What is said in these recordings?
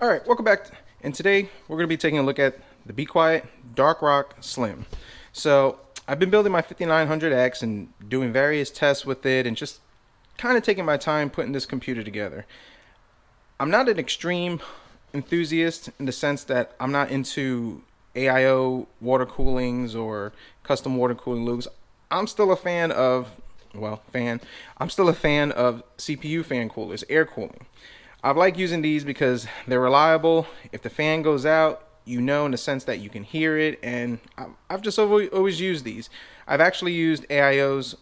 All right, welcome back. And today we're going to be taking a look at the Be Quiet Dark Rock Slim. So I've been building my 5900X and doing various tests with it and just kind of taking my time putting this computer together. I'm not an extreme enthusiast in the sense that I'm not into AIO water coolings or custom water cooling loops. I'm still a fan of, I'm still a fan of CPU fan coolers, air cooling. I like using these because they're reliable. If the fan goes out, you know in the sense that you can hear it, and I've just always used these. I've actually used AIOs,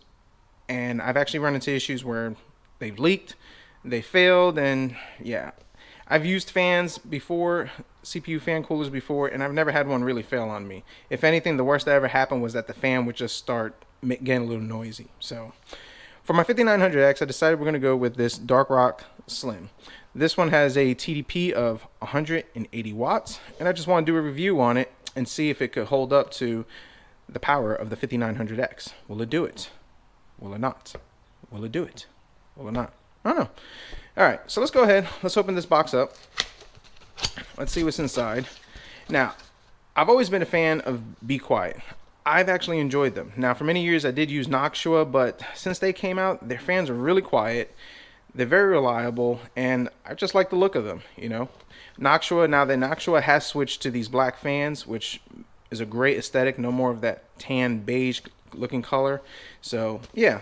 and I've actually run into issues where they've leaked, they failed, and yeah. I've used fans before, CPU fan coolers before, and I've never had one really fail on me. If anything, the worst that ever happened was that the fan would just start getting a little noisy. So for my 5900X, I decided we're going to go with this Dark Rock Slim. This one has a TDP of 180 watts, and I just want to do a review on it and see if it could hold up to the power of the 5900X. Will it do it? Will it not? Will it do it? Will it not? I don't know. All right, so let's go ahead. Let's open this box up. Let's see what's inside. Now, I've always been a fan of Be Quiet. I've actually enjoyed them. Now, for many years, I did use Noctua, but since they came out, their fans are really quiet. They're very reliable, and I just like the look of them, you know. Noctua, now that Noctua has switched to these black fans, which is a great aesthetic, no more of that tan beige looking color. So, yeah.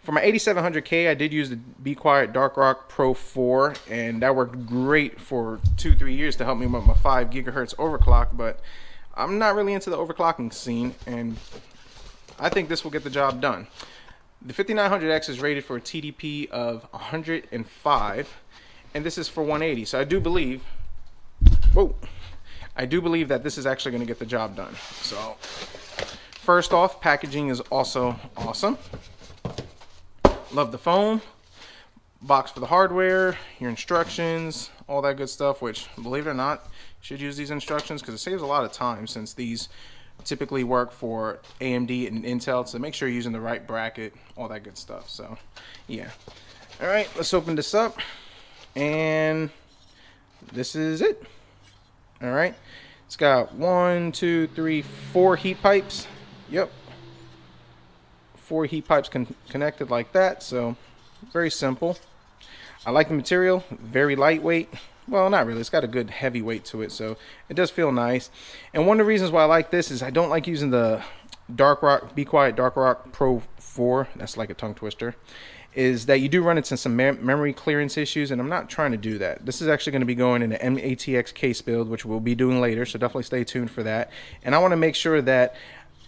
For my 8700K, I did use the Be Quiet Dark Rock Pro 4, and that worked great for 2-3 years to help me with my 5 gigahertz overclock, but I'm not really into the overclocking scene, and I think this will get the job done. The 5900X is rated for a TDP of 105, and this is for 180. So I do believe that this is actually going to get the job done. So first off, packaging is also awesome. Love the foam. Box for the hardware, your instructions, all that good stuff, which, believe it or not, you should use these instructions because it saves a lot of time since these typically work for AMD and Intel, so make sure you're using the right bracket, all that good stuff. So yeah. All right, let's open this up, and this is it. All right, it's got 4 heat pipes. Yep, 4 heat pipes connected like that, so very simple. I like the material, very lightweight. Well, not really. It's got a good heavy weight to it, so it does feel nice. And one of the reasons why I like this is I don't like using the Dark Rock, Be Quiet Dark Rock Pro 4. That's like a tongue twister. Is that you do run into some memory clearance issues, and I'm not trying to do that. This is actually going to be going in an ATX case build, which we'll be doing later, so definitely stay tuned for that. And I want to make sure that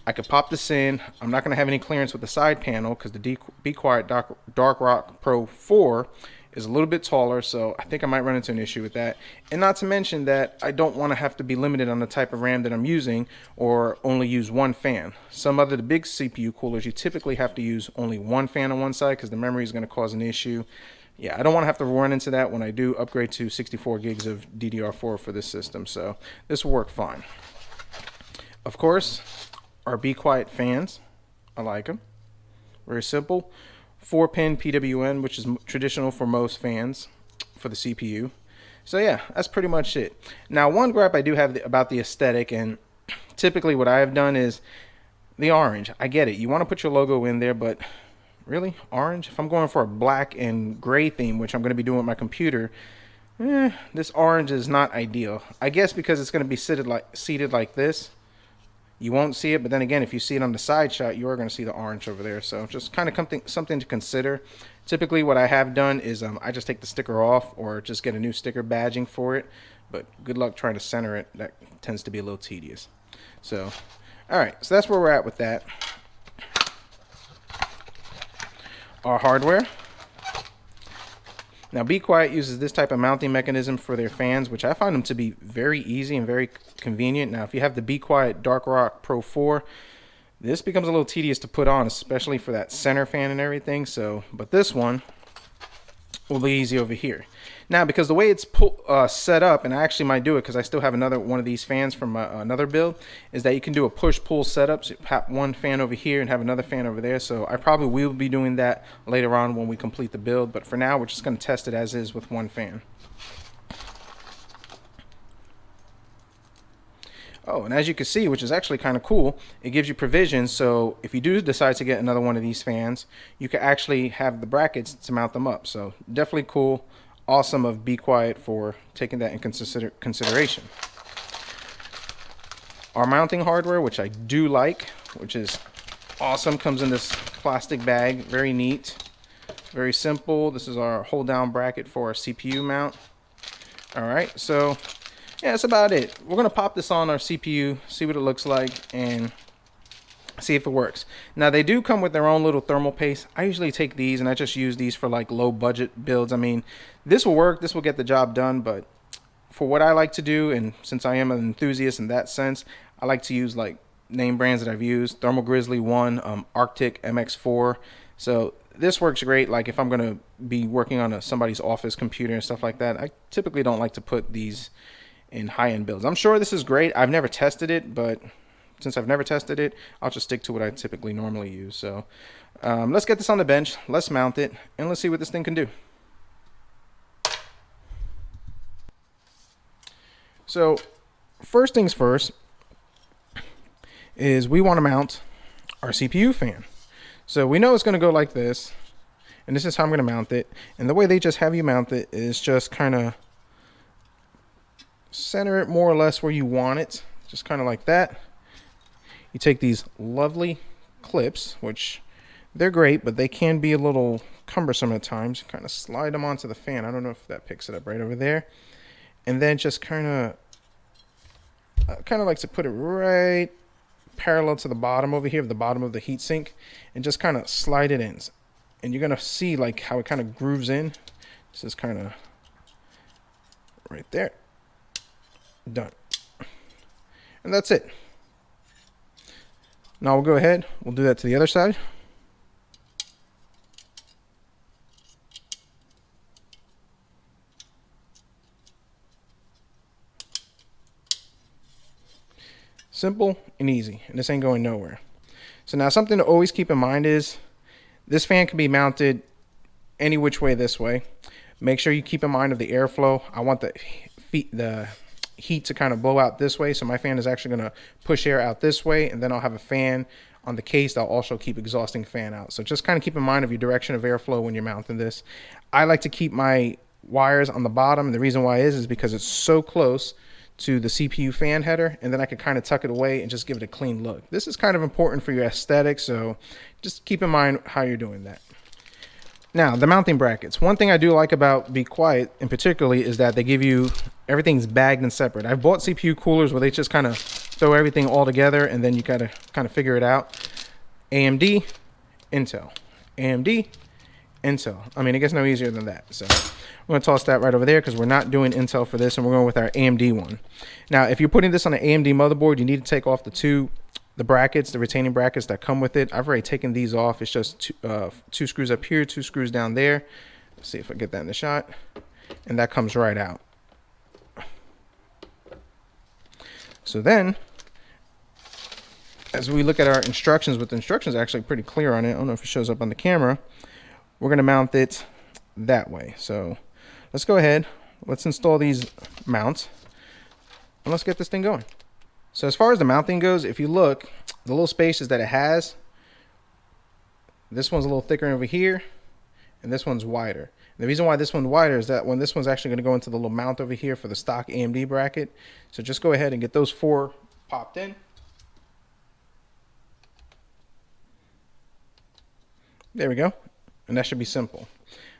I could pop this in. I'm not going to have any clearance with the side panel because the Be Quiet Dark Rock Pro 4 is a little bit taller, so I think I might run into an issue with that. And not to mention that I don't want to have to be limited on the type of RAM that I'm using or only use one fan. Some other the big CPU coolers, you typically have to use only one fan on one side because the memory is going to cause an issue. Yeah, I don't want to have to run into that when I do upgrade to 64 gigs of DDR4 for this system, so this will work fine. Of course, our Be Quiet fans, I like them. Very simple. 4-pin PWM, which is traditional for most fans for the CPU. So yeah, that's pretty much it. Now, one gripe I do have about the aesthetic, and typically what I have done is the orange. I get it. You want to put your logo in there, but really, orange? If I'm going for a black and gray theme, which I'm going to be doing with my computer, this orange is not ideal. I guess because it's going to be seated like this, you won't see it, but then again, if you see it on the side shot, you are going to see the orange over there. So just kind of something to consider. Typically what I have done is I just take the sticker off or just get a new sticker badging for it. But good luck trying to center it. That tends to be a little tedious. So, all right, so that's where we're at with that. Our hardware. Now, Be Quiet uses this type of mounting mechanism for their fans, which I find them to be very easy and very convenient. Now, if you have the Be Quiet Dark Rock Pro 4, this becomes a little tedious to put on, especially for that center fan and everything. So, but this one will be easy over here. Now, because the way it's set up, and I actually might do it because I still have another one of these fans from another build, is that you can do a push-pull setup. So you have one fan over here and have another fan over there. So I probably will be doing that later on when we complete the build. But for now, we're just going to test it as is with one fan. Oh, and as you can see, which is actually kind of cool, it gives you provisions. So if you do decide to get another one of these fans, you can actually have the brackets to mount them up. So definitely cool. Awesome of Be Quiet for taking that in consideration. Our mounting hardware, which I do like, which is awesome, comes in this plastic bag. Very neat. Very simple. This is our hold down bracket for our CPU mount. All right, so yeah, that's about it. We're gonna pop this on our CPU, see what it looks like, and see if it works. Now they do come with their own little thermal paste. I usually take these and I just use these for like low budget builds. I mean, this will work, this will get the job done, but for what I like to do, and since I am an enthusiast in that sense, I like to use like name brands that I've used. Thermal Grizzly 1, Arctic MX4. So this works great. Like if I'm gonna be working on somebody's office computer and stuff like that, I typically don't like to put these in high-end builds. I'm sure this is great. I've never tested it, but since I've never tested it, I'll just stick to what I typically normally use. So let's get this on the bench, let's mount it, and let's see what this thing can do. So first things first is we want to mount our CPU fan. So we know it's going to go like this, and this is how I'm going to mount it. And the way they just have you mount it is just kind of center it more or less where you want it, just kind of like that. You take these lovely clips, which they're great, but they can be a little cumbersome at times. You kind of slide them onto the fan. I don't know if that picks it up right over there. And then just kind of like to put it right parallel to the bottom over here, the bottom of the heatsink, and just kind of slide it in. And you're gonna see like how it kind of grooves in. This is kind of right there. Done. And that's it. Now we'll go ahead, we'll do that to the other side. Simple and easy, and this ain't going nowhere. So now something to always keep in mind is this fan can be mounted any which way this way. Make sure you keep in mind of the airflow. I want the heat to kind of blow out this way, so my fan is actually going to push air out this way, and then I'll have a fan on the case that'll also keep exhausting fan out. So just kind of keep in mind of your direction of airflow when you're mounting this. I like to keep my wires on the bottom, and the reason why is because it's so close to the CPU fan header, and then I can kind of tuck it away and just give it a clean look. This is kind of important for your aesthetic, so just keep in mind how you're doing that. Now, the mounting brackets. One thing I do like about Be Quiet in particularly is that they give you, everything's bagged and separate. I've bought CPU coolers where they just kind of throw everything all together and then you gotta kind of figure it out. AMD, Intel. AMD, Intel. I mean, it gets no easier than that. So I'm gonna toss that right over there because we're not doing Intel for this, and we're going with our AMD one. Now, if you're putting this on an AMD motherboard, you need to take off the brackets, the retaining brackets that come with it. I've already taken these off. It's just two screws up here, 2 screws down there. Let's see if I get that in the shot. And that comes right out. So then, as we look at our instructions, the instructions are actually pretty clear on it. I don't know if it shows up on the camera. We're going to mount it that way. So let's go ahead. Let's install these mounts. And let's get this thing going. So as far as the mounting goes, if you look, the little spaces that it has, this one's a little thicker over here, and this one's wider. And the reason why this one's wider is that when this one's actually going to go into the little mount over here for the stock AMD bracket. So just go ahead and get those 4 popped in. There we go. And that should be simple.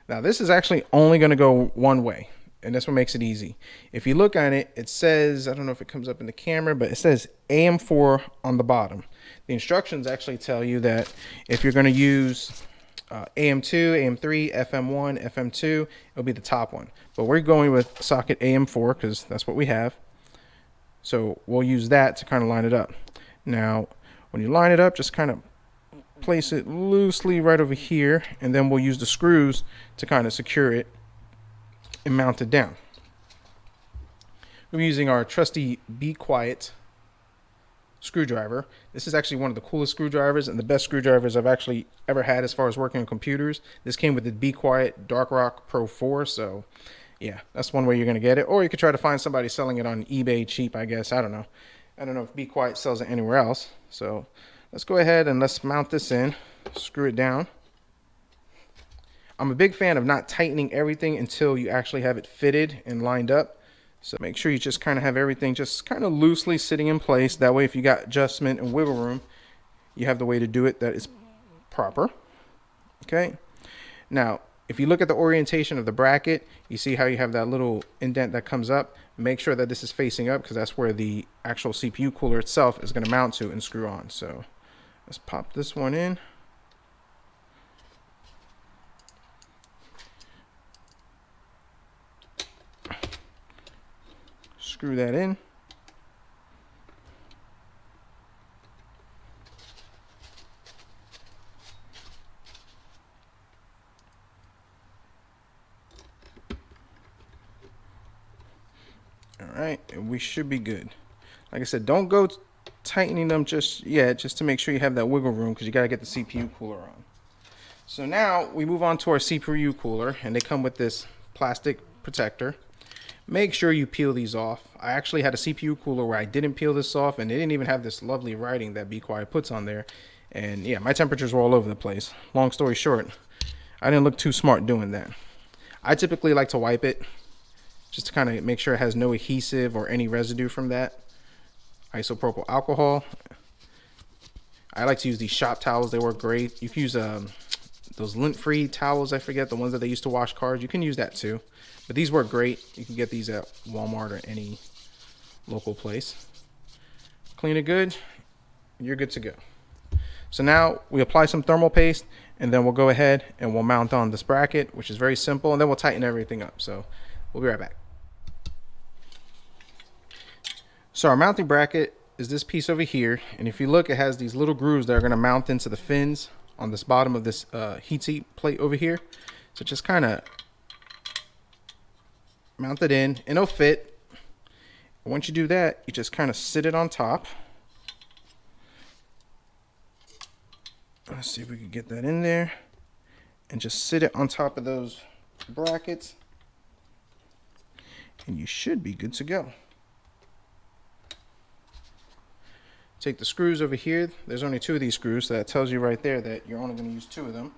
Now this is actually only going to go one way. And that's what makes it easy. If you look at it, it says, I don't know if it comes up in the camera, but it says AM4 on the bottom. The instructions actually tell you that if you're going to use AM2, AM3, FM1, FM2, it'll be the top one. But we're going with socket AM4 because that's what we have. So we'll use that to kind of line it up. Now, when you line it up, just kind of place it loosely right over here, and then we'll use the screws to kind of secure it and mount it down. We're using our trusty Be Quiet screwdriver. This is actually one of the coolest screwdrivers and the best screwdrivers I've actually ever had as far as working on computers. This came with the Be Quiet Dark Rock Pro 4, so yeah, that's one way you're going to get it. Or you could try to find somebody selling it on eBay cheap, I guess. I don't know. I don't know if Be Quiet sells it anywhere else. So let's go ahead and let's mount this in, screw it down. I'm a big fan of not tightening everything until you actually have it fitted and lined up. So make sure you just kind of have everything just kind of loosely sitting in place. That way if you got adjustment and wiggle room, you have the way to do it that is proper. Okay. Now, if you look at the orientation of the bracket, you see how you have that little indent that comes up. Make sure that this is facing up because that's where the actual CPU cooler itself is going to mount to and screw on. So let's pop this one in. Screw that in. All right, and we should be good. Like I said, don't go tightening them just yet, just to make sure you have that wiggle room because you got to get the CPU cooler on. So now we move on to our CPU cooler, and they come with this plastic protector. Make sure you peel these off. I actually had a CPU cooler where I didn't peel this off, and they didn't even have this lovely writing that Be Quiet puts on there. And yeah, my temperatures were all over the place. Long story short, I didn't look too smart doing that. I typically like to wipe it just to kind of make sure it has no adhesive or any residue from that. Isopropyl alcohol. I like to use these shop towels. They work great. You can use those lint-free towels. I forget the ones that they used to wash cars. You can use that too. But these work great. You can get these at Walmart or any local place. Clean it good. You're good to go. So now we apply some thermal paste, and then we'll go ahead and we'll mount on this bracket, which is very simple, and then we'll tighten everything up. So we'll be right back. So our mounting bracket is this piece over here, and if you look, it has these little grooves that are going to mount into the fins on this bottom of this heat seat plate over here. So just kind of mount it in, and it'll fit. And once you do that, you just kind of sit it on top. Let's see if we can get that in there, and just sit it on top of those brackets, and you should be good to go. Take the screws over here. There's only 2 of these screws, so that tells you right there that you're only going to use 2 of them.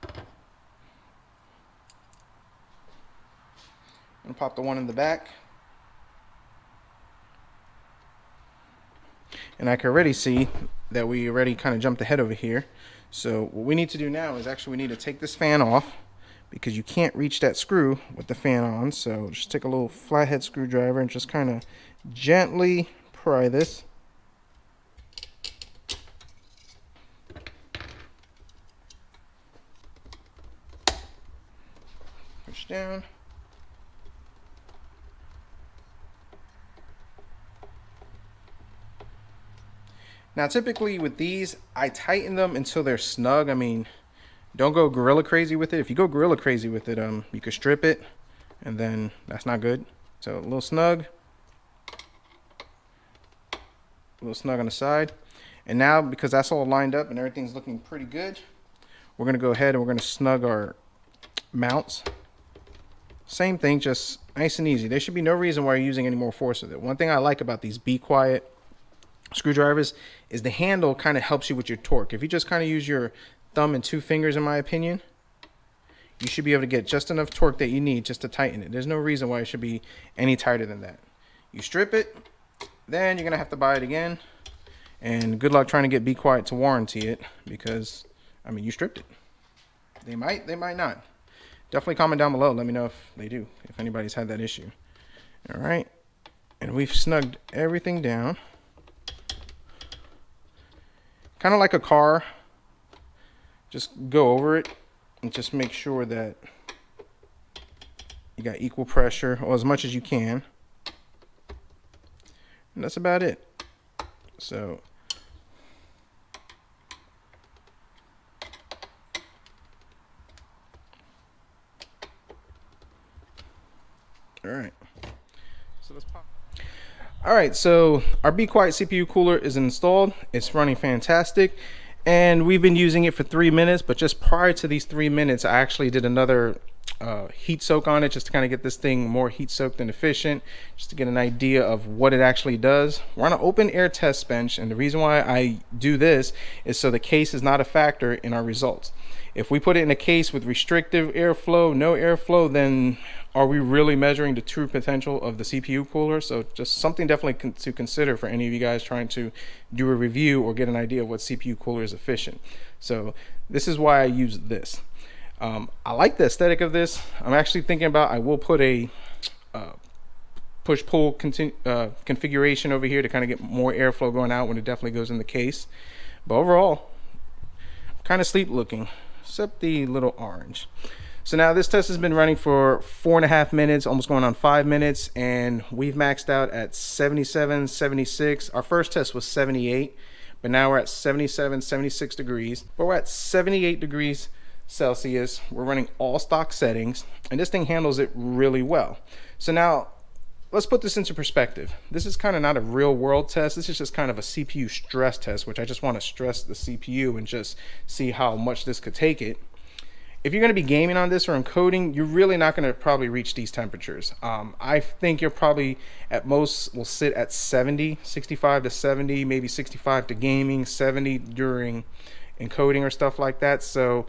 I'm going to pop the one in the back. And I can already see that we already kind of jumped ahead over here. So what we need to do now is actually we need to take this fan off, because you can't reach that screw with the fan on. So just take a little flathead screwdriver and just kind of gently pry this. Push down. Now typically with these, I tighten them until they're snug. I mean, don't go gorilla crazy with it. If you go gorilla crazy with it, you could strip it, and then that's not good. So a little snug on the side. And now, because that's all lined up and everything's looking pretty good, we're gonna go ahead and we're gonna snug our mounts. Same thing, just nice and easy. There should be no reason why you're using any more force with it. One thing I like about these Be Quiet screwdrivers is the handle kind of helps you with your torque. If you just kind of use your thumb and 2 fingers, in my opinion, you should be able to get just enough torque that you need just to tighten it. There's no reason why it should be any tighter than that. You strip it, then you're gonna have to buy it again, and good luck trying to get Be Quiet to warranty it, because I mean, you stripped it. They might not. Definitely comment down below, let me know if they do, if anybody's had that issue. All right, and we've snugged everything down, kind of like a car. Just go over it and just make sure that you got equal pressure, or as much as you can. And that's about it. So all right. So let's pop. All right, so our Be Quiet CPU cooler is installed. It's running fantastic. And we've been using it for 3 minutes, but just prior to these 3 minutes, I actually did another heat soak on it, just to kind of get this thing more heat soaked and efficient, just to get an idea of what it actually does. We're on an open air test bench, and the reason why I do this is so the case is not a factor in our results. If we put it in a case with restrictive airflow, no airflow, then are we really measuring the true potential of the CPU cooler? So just something definitely to consider for any of you guys trying to do a review or get an idea of what CPU cooler is efficient. So this is why I use this. I like the aesthetic of this. I'm actually thinking about, I will put a push-pull configuration over here to kind of get more airflow going out when it definitely goes in the case. But overall, kind of sleek looking, except the little orange. So now this test has been running for 4.5 minutes, almost going on 5 minutes, and we've maxed out at 77, 76. Our first test was 78, but now we're at 77, 76 degrees. But we're at 78 degrees Celsius. We're running all stock settings, and this thing handles it really well. So now let's put this into perspective. This is kind of not a real world test. This is just kind of a CPU stress test, which I just want to stress the CPU and just see how much this could take it. If you're going to be gaming on this or encoding, you're really not going to probably reach these temperatures. I think you're probably at most will sit at 70, 65 to 70, maybe 65 to gaming, 70 during encoding or stuff like that. So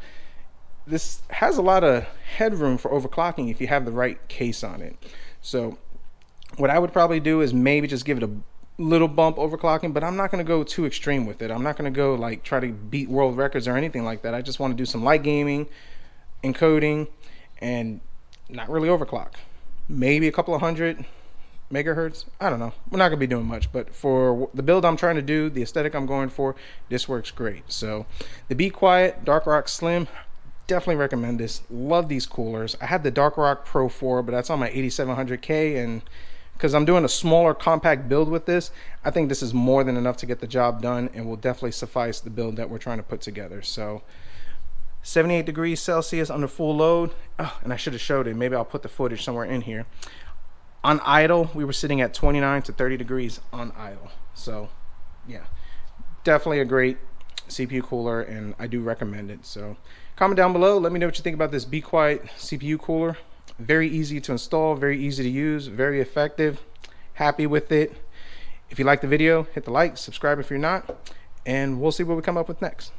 this has a lot of headroom for overclocking if you have the right case on it. So what I would probably do is maybe just give it a little bump overclocking, but I'm not going to go too extreme with it. I'm not going to go like try to beat world records or anything like that. I just want to do some light gaming, encoding, and not really overclock. Maybe a couple of 100 megahertz. I don't know. We're not going to be doing much, but for the build I'm trying to do, the aesthetic I'm going for, this works great. So the Be Quiet Dark Rock Slim, definitely recommend this. Love these coolers. I had the Dark Rock Pro 4, but that's on my 8700K, and because I'm doing a smaller compact build with this, I think this is more than enough to get the job done and will definitely suffice the build that we're trying to put together. So 78 degrees Celsius under full load. Oh, and I should have showed it. Maybe I'll put the footage somewhere in here. On idle, we were sitting at 29 to 30 degrees on idle. So yeah, definitely a great CPU cooler, and I do recommend it. So comment down below, let me know what you think about this Be Quiet CPU cooler. Very easy to install, very easy to use, very effective. Happy with it. If you like the video, hit the like, subscribe if you're not, and we'll see what we come up with next.